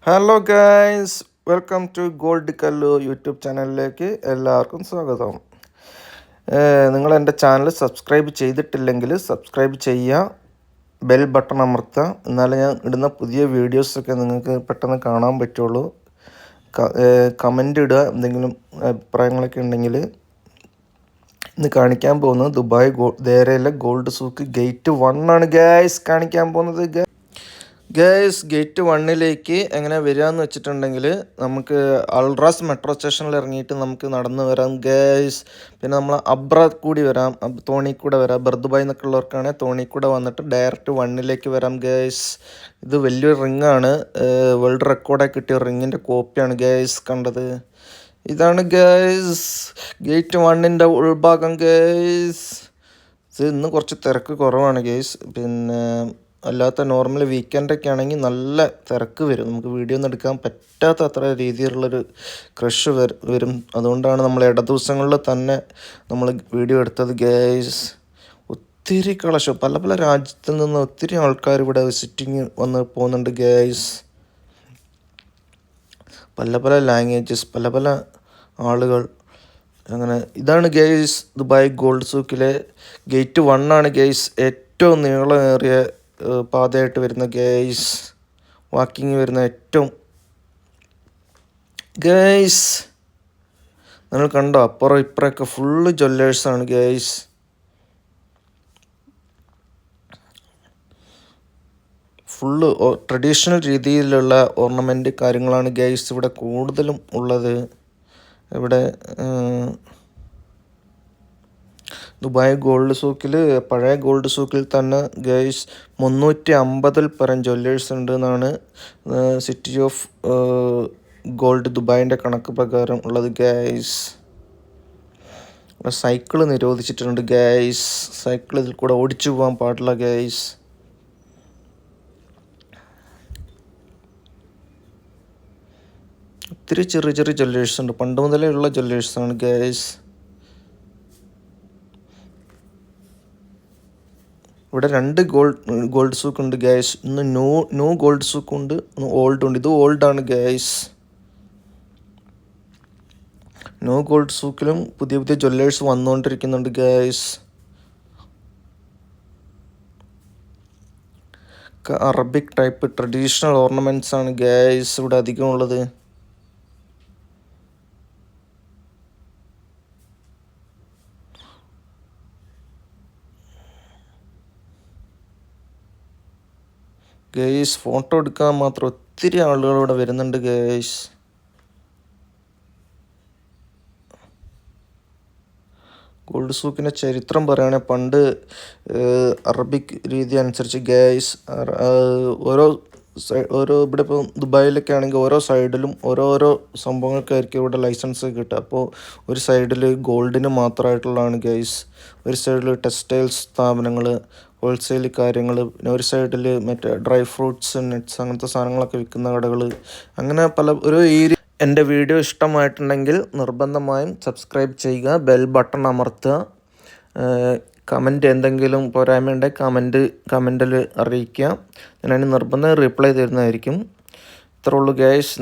Hello guys, welcome to gold Kallu YouTube ചാനലിലേക്ക് എല്ലാവർക്കും സ്വാഗതം. നിങ്ങൾ എൻ്റെ ചാനൽ സബ്സ്ക്രൈബ് ചെയ്തിട്ടില്ലെങ്കിൽ സബ്സ്ക്രൈബ് ചെയ്യുക, ബെൽ ബട്ടൺ അമർത്തുക. എന്നാലേ ഞാൻ ഇടുന്ന പുതിയ വീഡിയോസൊക്കെ നിങ്ങൾക്ക് പെട്ടെന്ന് കാണാൻ പറ്റുള്ളൂ. കമൻ്റ് ഇടുക, എന്തെങ്കിലും അഭിപ്രായങ്ങളൊക്കെ ഉണ്ടെങ്കിൽ. ഇന്ന് കാണിക്കാൻ പോകുന്നത് ദുബായ് ദേരയിലെ ഗോൾഡ് സൂക്ക് ഗേറ്റ് 1 ആണ് ഗൈസ് കാണിക്കാൻ പോകുന്നത്. ഗൈസ്, ഗേറ്റ് 1 എങ്ങനെ വരികയെന്ന് വെച്ചിട്ടുണ്ടെങ്കിൽ നമുക്ക് അൾറാസ് മെട്രോ സ്റ്റേഷനിൽ ഇറങ്ങിയിട്ട് നമുക്ക് നടന്നു വരാം ഗൈസ്. പിന്നെ നമ്മൾ അബ്ര കൂടി വരാം, തോണി കൂടെ വരാം. ബർദുബായ് എന്നൊക്കെ ഉള്ളവർക്കാണെങ്കിൽ തോണി കൂടെ വന്നിട്ട് ഡയറക്റ്റ് 1 വരാം ഗൈസ്. ഇത് വലിയൊരു റിങ്ങാണ്, വേൾഡ് റെക്കോർഡായി കിട്ടിയ റിങ്ങിൻ്റെ കോപ്പിയാണ് ഗൈസ് കണ്ടത്. ഇതാണ് ഗൈസ് ഗേറ്റ് 1 ഉൾഭാഗം ഗൈസ്. ഇത് ഇന്ന് കുറച്ച് തിരക്ക് കുറവാണ് ഗൈസ്. പിന്നെ അല്ലാത്ത നോർമൽ വീക്കെൻഡൊക്കെ ആണെങ്കിൽ നല്ല തിരക്ക് വരും, നമുക്ക് വീഡിയോ ഒന്നും എടുക്കാൻ പറ്റാത്ത അത്ര രീതിയിലുള്ളൊരു ക്രഷ് വരും. അതുകൊണ്ടാണ് നമ്മൾ ദിവസങ്ങളിൽ തന്നെ നമ്മൾ വീഡിയോ എടുത്തത് ഗൈസ്. ഒത്തിരി കളക്ഷൻ, പല പല രാജ്യത്തിൽ നിന്ന് ഒത്തിരി ആൾക്കാർ ഇവിടെ വിസിറ്റിങ് വന്ന് പോകുന്നുണ്ട് ഗൈസ്. പല പല ലാംഗ്വേജസ്, പല പല ആളുകൾ അങ്ങനെ. ഇതാണ് ഗൈസ് ദുബായ് ഗോൾഡ് സൂക്കിലെ ഗേറ്റ് 1 ആണ് ഗൈസ്. ഏറ്റവും നീളമേറിയ പാതയായിട്ട് വരുന്ന ഗൈസ്, വാക്കിങ് വരുന്ന ഏറ്റവും ഗൈസ്. നിങ്ങൾ കണ്ടോ, അപ്പുറം ഇപ്പുറമൊക്കെ ഫുള്ള് ജ്വല്ലേഴ്സാണ് ഗൈസ്. ഫുള്ള് ട്രഡീഷണൽ രീതിയിലുള്ള ഓർണമെൻറ്റ് കാര്യങ്ങളാണ് ഗൈസ് ഇവിടെ കൂടുതലും ഉള്ളത്. ഇവിടെ ദുബായ് ഗോൾഡ് സൂക്കിൽ, പഴയ ഗോൾഡ് സൂക്കിൽ തന്നെ ഗൈസ് 350-ൽ പരം ജ്വല്ലേഴ്സ് ഉണ്ട് എന്നാണ് സിറ്റി ഓഫ് ഗോൾഡ് ദുബായിൻ്റെ കണക്ക് പ്രകാരം ഉള്ളത് ഗൈസ്. സൈക്കിള് നിരോധിച്ചിട്ടുണ്ട് ഗൈസ്, സൈക്കിൾ ഇതിൽ കൂടെ ഓടിച്ചു പോകാൻ പാടില്ല ഗൈസ്. ഒത്തിരി ചെറിയ ചെറിയ ജ്വല്ലേഴ്സ് ഉണ്ട്, പണ്ട് മുതലേ ഉള്ള ജ്വല്ലേഴ്സാണ് ഗൈസ്. ഇവിടെ 2 ഗോൾഡ് സൂക്ക് ഉണ്ട് ഗൈസ്. ഇന്ന് ന്യൂ ഗോൾഡ് സൂക്ക് ഉണ്ട്, ഓൾഡ് ഉണ്ട്. ഇത് ഓൾഡാണ് ഗൈസ്. ന്യൂ ഗോൾഡ് സൂക്കിലും പുതിയ പുതിയ ജ്വല്ലേഴ്സ് വന്നുകൊണ്ടിരിക്കുന്നുണ്ട് guys. Arabic type traditional ornaments ആണ് ഗൈസ് ഇവിടെ അധികം ഉള്ളത്. ഗൈസ്, ഫോട്ടോ എടുക്കാൻ മാത്രം ഒത്തിരി ആളുകൾ ഇവിടെ വരുന്നുണ്ട് ഗൈസ്. ഗോൾഡ് സൂക്കിൻ്റെ ചരിത്രം പറയുകയാണെങ്കിൽ പണ്ട് അറബിക് രീതി അനുസരിച്ച് ഗൈസ്, ഓരോ ഇവിടെ ഇപ്പോൾ ദുബായിലൊക്കെ ആണെങ്കിൽ ഓരോ സൈഡിലും ഓരോരോ സംഭവങ്ങൾക്കായിരിക്കും ഇവിടെ ലൈസൻസ് കിട്ടുക. അപ്പോൾ ഒരു സൈഡിൽ ഗോൾഡിന് മാത്രമായിട്ടുള്ളതാണ് ഗൈസ്, ഒരു സൈഡിൽ ടെക്സ്റ്റൈൽസ് സ്ഥാപനങ്ങൾ, ഹോൾസെയിൽ കാര്യങ്ങൾ, പിന്നെ ഒരു സൈഡിൽ മറ്റേ ഡ്രൈ ഫ്രൂട്ട്സ്, നട്ട്സ്, അങ്ങനത്തെ സാധനങ്ങളൊക്കെ വിൽക്കുന്ന കടകൾ. അങ്ങനെ പല ഒരു ഏരിയ. എൻ്റെ വീഡിയോ ഇഷ്ടമായിട്ടുണ്ടെങ്കിൽ നിർബന്ധമായും സബ്സ്ക്രൈബ് ചെയ്യുക, ബെൽ ബട്ടൺ അമർത്തുക. കമൻറ്റ് എന്തെങ്കിലും പോരായ്മയുണ്ടെങ്കിൽ കമൻറ്റിൽ അറിയിക്കുക. ഞാൻ അതിന് നിർബന്ധം റിപ്ലൈ തരുന്നതായിരിക്കും. ഇത്രേ ഉള്ളൂ ഗൈസ്.